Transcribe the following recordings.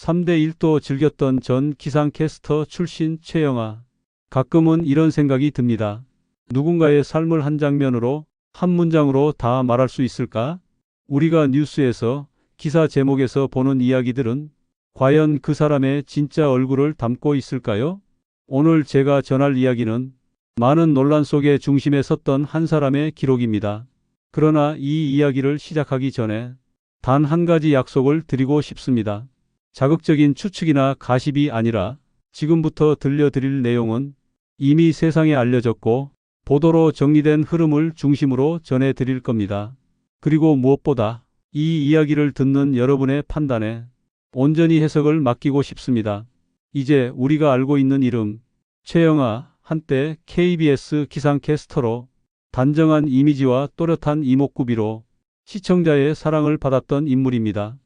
3대 1도 즐겼던 전 기상캐스터 출신 최영아. 가끔은 이런 생각이 듭니다. 누군가의 삶을 한 장면으로, 한 문장으로 다 말할 수 있을까? 우리가 뉴스에서, 기사 제목에서 보는 이야기들은 과연 그 사람의 진짜 얼굴을 담고 있을까요? 오늘 제가 전할 이야기는 많은 논란 속에 중심에 섰던 한 사람의 기록입니다. 그러나 이 이야기를 시작하기 전에 단 한 가지 약속을 드리고 싶습니다. 자극적인 추측이나 가십이 아니라 지금부터 들려드릴 내용은 이미 세상에 알려졌고 보도로 정리된 흐름을 중심으로 전해드릴 겁니다. 그리고 무엇보다 이 이야기를 듣는 여러분의 판단에 온전히 해석을 맡기고 싶습니다. 이제 우리가 알고 있는 이름, 최영아, 한때 KBS 기상캐스터로 단정한 이미지와 또렷한 이목구비로 시청자의 사랑을 받았던 인물입니다.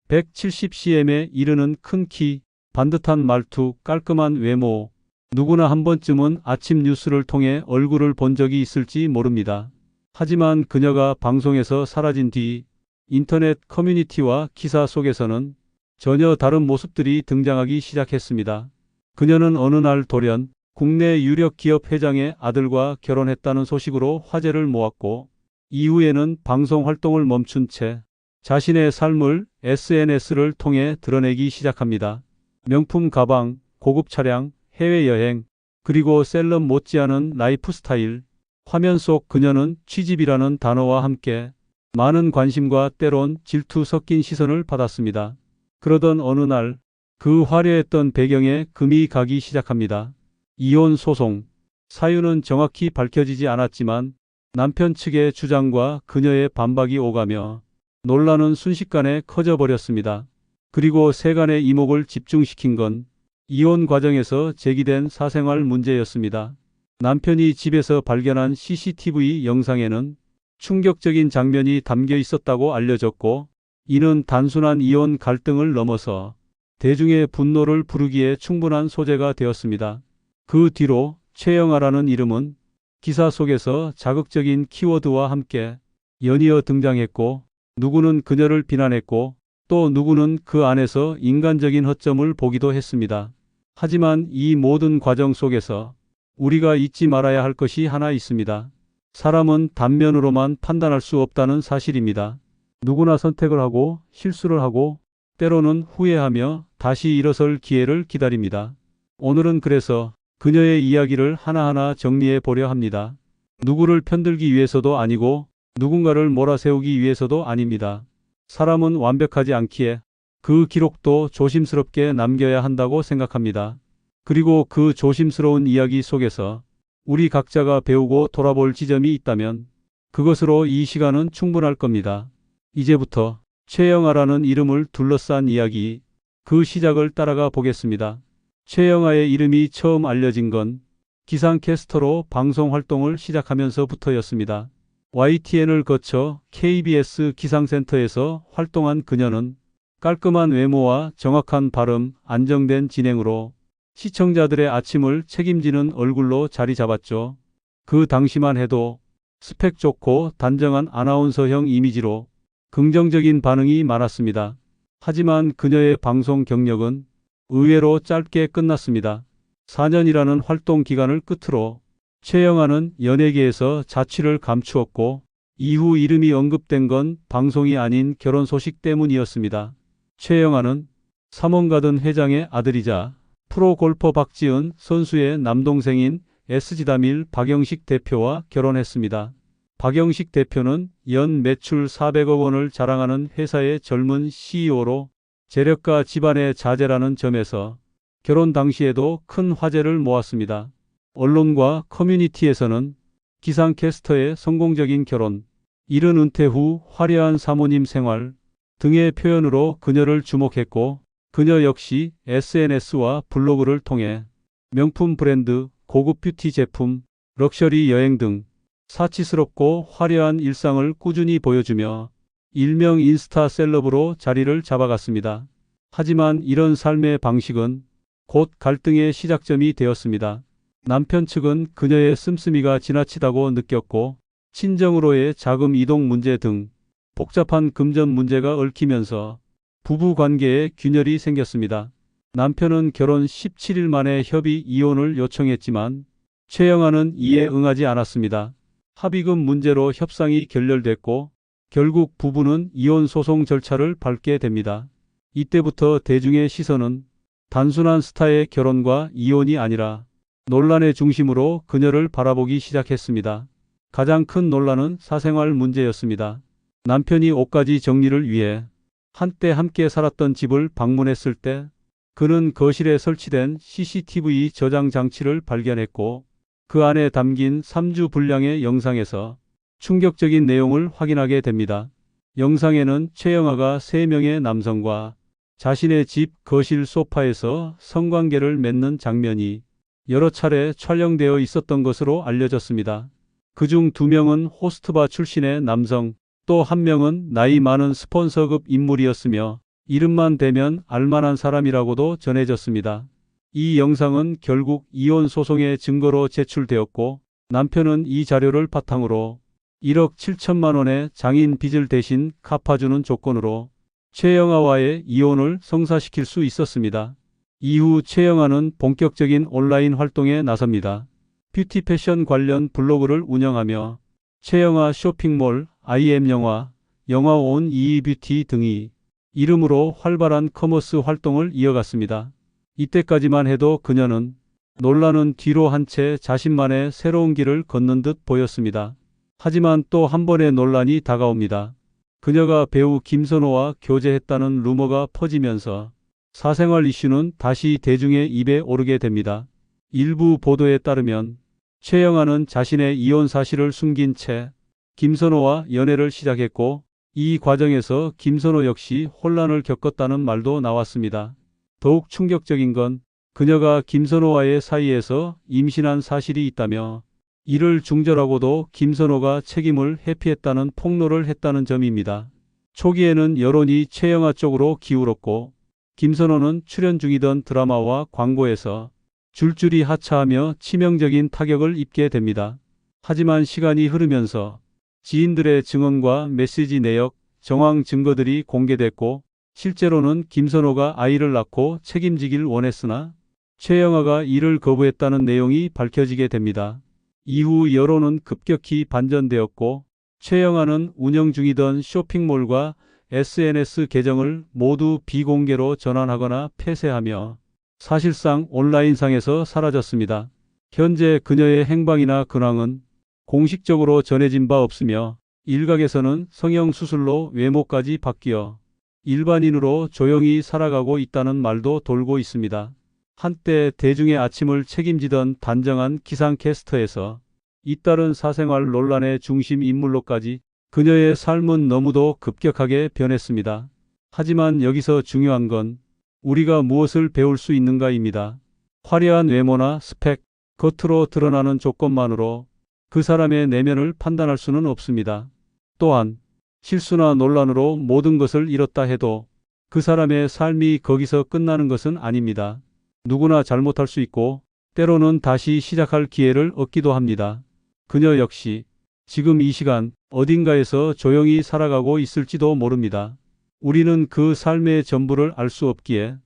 170cm에 이르는 큰 키, 반듯한 말투, 깔끔한 외모. 누구나 한 번쯤은 아침 뉴스를 통해 얼굴을 본 적이 있을지 모릅니다. 하지만 그녀가 방송에서 사라진 뒤 인터넷 커뮤니티와 기사 속에서는 전혀 다른 모습들이 등장하기 시작했습니다. 그녀는 어느 날 돌연 국내 유력 기업 회장의 아들과 결혼했다는 소식으로 화제를 모았고, 이후에는 방송 활동을 멈춘 채 자신의 삶을 SNS를 통해 드러내기 시작합니다. 명품 가방, 고급 차량, 해외여행, 그리고 셀럽 못지않은 라이프 스타일. 화면 속 그녀는 취집이라는 단어와 함께 많은 관심과 때론 질투 섞인 시선을 받았습니다. 그러던 어느 날 그 화려했던 배경에 금이 가기 시작합니다. 이혼 소송. 사유는 정확히 밝혀지지 않았지만 남편 측의 주장과 그녀의 반박이 오가며 논란은 순식간에 커져버렸습니다. 그리고 세간의 이목을 집중시킨 건 이혼 과정에서 제기된 사생활 문제였습니다. 남편이 집에서 발견한 CCTV 영상에는 충격적인 장면이 담겨 있었다고 알려졌고, 이는 단순한 이혼 갈등을 넘어서 대중의 분노를 부르기에 충분한 소재가 되었습니다. 그 뒤로 최영아라는 이름은 기사 속에서 자극적인 키워드와 함께 연이어 등장했고, 누구는 그녀를 비난했고 또 누구는 그 안에서 인간적인 허점을 보기도 했습니다. 하지만 이 모든 과정 속에서 우리가 잊지 말아야 할 것이 하나 있습니다. 사람은 단면으로만 판단할 수 없다는 사실입니다. 누구나 선택을 하고 실수를 하고 때로는 후회하며 다시 일어설 기회를 기다립니다. 오늘은 그래서 그녀의 이야기를 하나하나 정리해 보려 합니다. 누구를 편들기 위해서도 아니고 누군가를 몰아세우기 위해서도 아닙니다. 사람은 완벽하지 않기에 그 기록도 조심스럽게 남겨야 한다고 생각합니다. 그리고 그 조심스러운 이야기 속에서 우리 각자가 배우고 돌아볼 지점이 있다면 그것으로 이 시간은 충분할 겁니다. 이제부터 최영아라는 이름을 둘러싼 이야기, 그 시작을 따라가 보겠습니다. 최영아의 이름이 처음 알려진 건 기상캐스터로 방송 활동을 시작하면서부터였습니다. YTN을 거쳐 KBS 기상센터에서 활동한 그녀는 깔끔한 외모와 정확한 발음, 안정된 진행으로 시청자들의 아침을 책임지는 얼굴로 자리 잡았죠. 그 당시만 해도 스펙 좋고 단정한 아나운서형 이미지로 긍정적인 반응이 많았습니다. 하지만 그녀의 방송 경력은 의외로 짧게 끝났습니다. 4년이라는 활동 기간을 끝으로 최영아는 연예계에서 자취를 감추었고, 이후 이름이 언급된 건 방송이 아닌 결혼 소식 때문이었습니다. 최영아는 삼원가든 회장의 아들이자 프로골퍼 박지은 선수의 남동생인 SG다밀 박영식 대표와 결혼했습니다. 박영식 대표는 연 매출 400억 원을 자랑하는 회사의 젊은 CEO로 재력가 집안의 자제라는 점에서 결혼 당시에도 큰 화제를 모았습니다. 언론과 커뮤니티에서는 기상캐스터의 성공적인 결혼, 이른 은퇴 후 화려한 사모님 생활 등의 표현으로 그녀를 주목했고, 그녀 역시 SNS와 블로그를 통해 명품 브랜드, 고급 뷰티 제품, 럭셔리 여행 등 사치스럽고 화려한 일상을 꾸준히 보여주며 일명 인스타 셀럽으로 자리를 잡아갔습니다. 하지만 이런 삶의 방식은 곧 갈등의 시작점이 되었습니다. 남편 측은 그녀의 씀씀이가 지나치다고 느꼈고, 친정으로의 자금 이동 문제 등 복잡한 금전 문제가 얽히면서 부부 관계에 균열이 생겼습니다. 남편은 결혼 17일 만에 협의 이혼을 요청했지만 최영아는 이에 응하지 않았습니다. 합의금 문제로 협상이 결렬됐고 결국 부부는 이혼 소송 절차를 밟게 됩니다. 이때부터 대중의 시선은 단순한 스타의 결혼과 이혼이 아니라 논란의 중심으로 그녀를 바라보기 시작했습니다. 가장 큰 논란은 사생활 문제였습니다. 남편이 옷가지 정리를 위해 한때 함께 살았던 집을 방문했을 때 그는 거실에 설치된 CCTV 저장 장치를 발견했고 그 안에 담긴 3주 분량의 영상에서 충격적인 내용을 확인하게 됩니다. 영상에는 최영아가 3명의 남성과 자신의 집 거실 소파에서 성관계를 맺는 장면이 여러 차례 촬영되어 있었던 것으로 알려졌습니다. 그중 2명은 호스트바 출신의 남성, 또 1명은 나이 많은 스폰서급 인물이었으며 이름만 대면 알만한 사람이라고도 전해졌습니다. 이 영상은 결국 이혼 소송의 증거로 제출되었고 남편은 이 자료를 바탕으로 1억 7천만 원의 장인 빚을 대신 갚아주는 조건으로 최영아와의 이혼을 성사시킬 수 있었습니다. 이후 최영아는 본격적인 온라인 활동에 나섭니다. 뷰티 패션 관련 블로그를 운영하며 최영아 쇼핑몰, IM영화, 영화온 이이뷰티 등이 이름으로 활발한 커머스 활동을 이어갔습니다. 이때까지만 해도 그녀는 논란은 뒤로 한 채 자신만의 새로운 길을 걷는 듯 보였습니다. 하지만 또 한 번의 논란이 다가옵니다. 그녀가 배우 김선호와 교제했다는 루머가 퍼지면서 사생활 이슈는 다시 대중의 입에 오르게 됩니다. 일부 보도에 따르면 최영아는 자신의 이혼 사실을 숨긴 채 김선호와 연애를 시작했고 이 과정에서 김선호 역시 혼란을 겪었다는 말도 나왔습니다. 더욱 충격적인 건 그녀가 김선호와의 사이에서 임신한 사실이 있다며 이를 중절하고도 김선호가 책임을 회피했다는 폭로를 했다는 점입니다. 초기에는 여론이 최영아 쪽으로 기울었고 김선호는 출연 중이던 드라마와 광고에서 줄줄이 하차하며 치명적인 타격을 입게 됩니다. 하지만 시간이 흐르면서 지인들의 증언과 메시지 내역, 정황 증거들이 공개됐고 실제로는 김선호가 아이를 낳고 책임지길 원했으나 최영아가 이를 거부했다는 내용이 밝혀지게 됩니다. 이후 여론은 급격히 반전되었고 최영아는 운영 중이던 쇼핑몰과 SNS 계정을 모두 비공개로 전환하거나 폐쇄하며 사실상 온라인상에서 사라졌습니다. 현재 그녀의 행방이나 근황은 공식적으로 전해진 바 없으며 일각에서는 성형수술로 외모까지 바뀌어 일반인으로 조용히 살아가고 있다는 말도 돌고 있습니다. 한때 대중의 아침을 책임지던 단정한 기상캐스터에서 잇따른 사생활 논란의 중심 인물로까지 그녀의 삶은 너무도 급격하게 변했습니다. 하지만 여기서 중요한 건 우리가 무엇을 배울 수 있는가입니다. 화려한 외모나 스펙, 겉으로 드러나는 조건만으로 그 사람의 내면을 판단할 수는 없습니다. 또한 실수나 논란으로 모든 것을 잃었다 해도 그 사람의 삶이 거기서 끝나는 것은 아닙니다. 누구나 잘못할 수 있고 때로는 다시 시작할 기회를 얻기도 합니다. 그녀 역시 지금 이 시간 어딘가에서 조용히 살아가고 있을지도 모릅니다. 우리는 그 삶의 전부를 알 수 없기에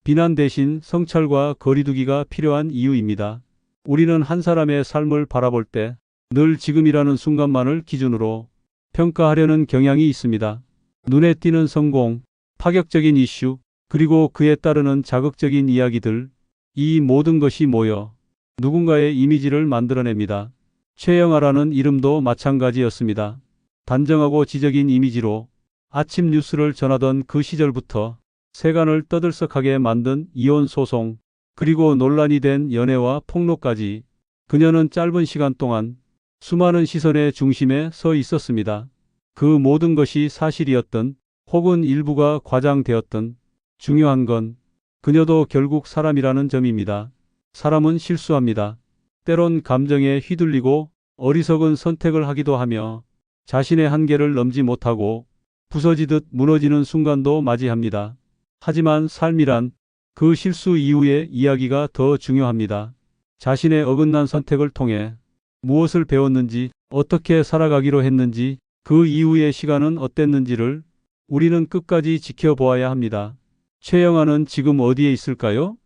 비난 대신 성찰과 거리두기가 필요한 이유입니다. 우리는 한 사람의 삶을 바라볼 때 늘 지금이라는 순간만을 기준으로 평가하려는 경향이 있습니다. 눈에 띄는 성공, 파격적인 이슈, 그리고 그에 따르는 자극적인 이야기들, 이 모든 것이 모여 누군가의 이미지를 만들어냅니다. 최영아라는 이름도 마찬가지였습니다. 단정하고 지적인 이미지로 아침 뉴스를 전하던 그 시절부터 세간을 떠들썩하게 만든 이혼 소송, 그리고 논란이 된 연애와 폭로까지 그녀는 짧은 시간 동안 수많은 시선의 중심에 서 있었습니다. 그 모든 것이 사실이었던 혹은 일부가 과장되었던 중요한 건 그녀도 결국 사람이라는 점입니다. 사람은 실수합니다. 때론 감정에 휘둘리고 어리석은 선택을 하기도 하며 자신의 한계를 넘지 못하고 부서지듯 무너지는 순간도 맞이합니다. 하지만 삶이란 그 실수 이후의 이야기가 더 중요합니다. 자신의 어긋난 선택을 통해 무엇을 배웠는지, 어떻게 살아가기로 했는지, 그 이후의 시간은 어땠는지를 우리는 끝까지 지켜보아야 합니다. 최영아는 지금 어디에 있을까요?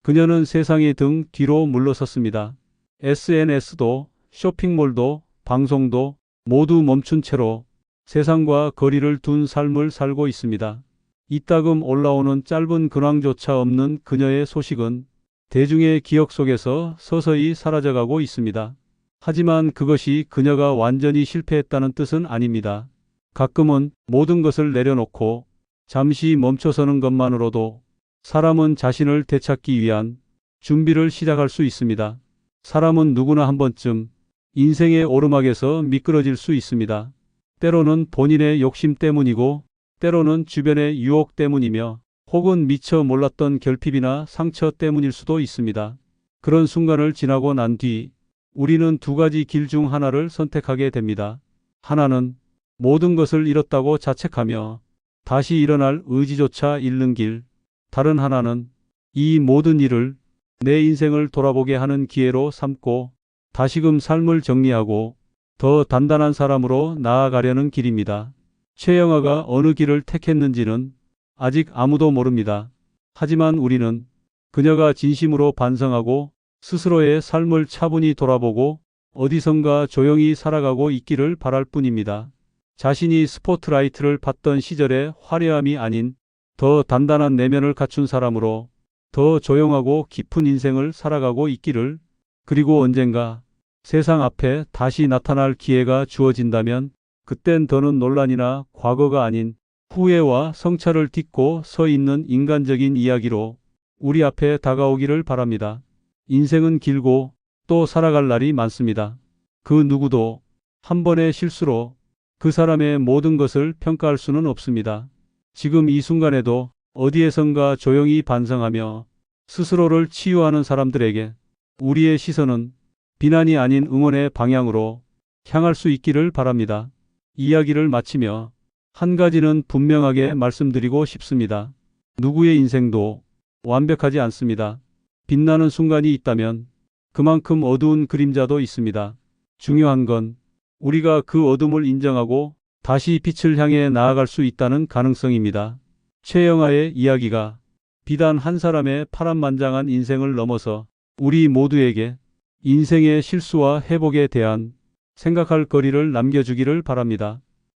그녀는 세상의 등 뒤로 물러섰습니다. SNS도 쇼핑몰도 방송도 모두 멈춘 채로 세상과 거리를 둔 삶을 살고 있습니다. 이따금 올라오는 짧은 근황조차 없는 그녀의 소식은 대중의 기억 속에서 서서히 사라져가고 있습니다. 하지만 그것이 그녀가 완전히 실패했다는 뜻은 아닙니다. 가끔은 모든 것을 내려놓고 잠시 멈춰서는 것만으로도 사람은 자신을 되찾기 위한 준비를 시작할 수 있습니다. 사람은 누구나 한 번쯤 인생의 오르막에서 미끄러질 수 있습니다. 때로는 본인의 욕심 때문이고 때로는 주변의 유혹 때문이며 혹은 미처 몰랐던 결핍이나 상처 때문일 수도 있습니다. 그런 순간을 지나고 난 뒤 우리는 두 가지 길 중 하나를 선택하게 됩니다. 하나는 모든 것을 잃었다고 자책하며 다시 일어날 의지조차 잃는 길. 다른 하나는 이 모든 일을 내 인생을 돌아보게 하는 기회로 삼고 다시금 삶을 정리하고 더 단단한 사람으로 나아가려는 길입니다. 최영아가 어느 길을 택했는지는 아직 아무도 모릅니다. 하지만 우리는 그녀가 진심으로 반성하고 스스로의 삶을 차분히 돌아보고 어디선가 조용히 살아가고 있기를 바랄 뿐입니다. 자신이 스포트라이트를 받던 시절의 화려함이 아닌 더 단단한 내면을 갖춘 사람으로 더 조용하고 깊은 인생을 살아가고 있기를. 그리고 언젠가 세상 앞에 다시 나타날 기회가 주어진다면 그땐 더는 논란이나 과거가 아닌 후회와 성찰을 딛고 서 있는 인간적인 이야기로 우리 앞에 다가오기를 바랍니다. 인생은 길고 또 살아갈 날이 많습니다. 그 누구도 한 번의 실수로 그 사람의 모든 것을 평가할 수는 없습니다. 지금 이 순간에도 어디에선가 조용히 반성하며 스스로를 치유하는 사람들에게 우리의 시선은 비난이 아닌 응원의 방향으로 향할 수 있기를 바랍니다. 이야기를 마치며 한 가지는 분명하게 말씀드리고 싶습니다. 누구의 인생도 완벽하지 않습니다. 빛나는 순간이 있다면 그만큼 어두운 그림자도 있습니다. 중요한 건 우리가 그 어둠을 인정하고 다시 빛을 향해 나아갈 수 있다는 가능성입니다. 최영아의 이야기가 비단 한 사람의 파란만장한 인생을 넘어서 우리 모두에게 인생의 실수와 회복에 대한 생각할 거리를 남겨주기를 바랍니다.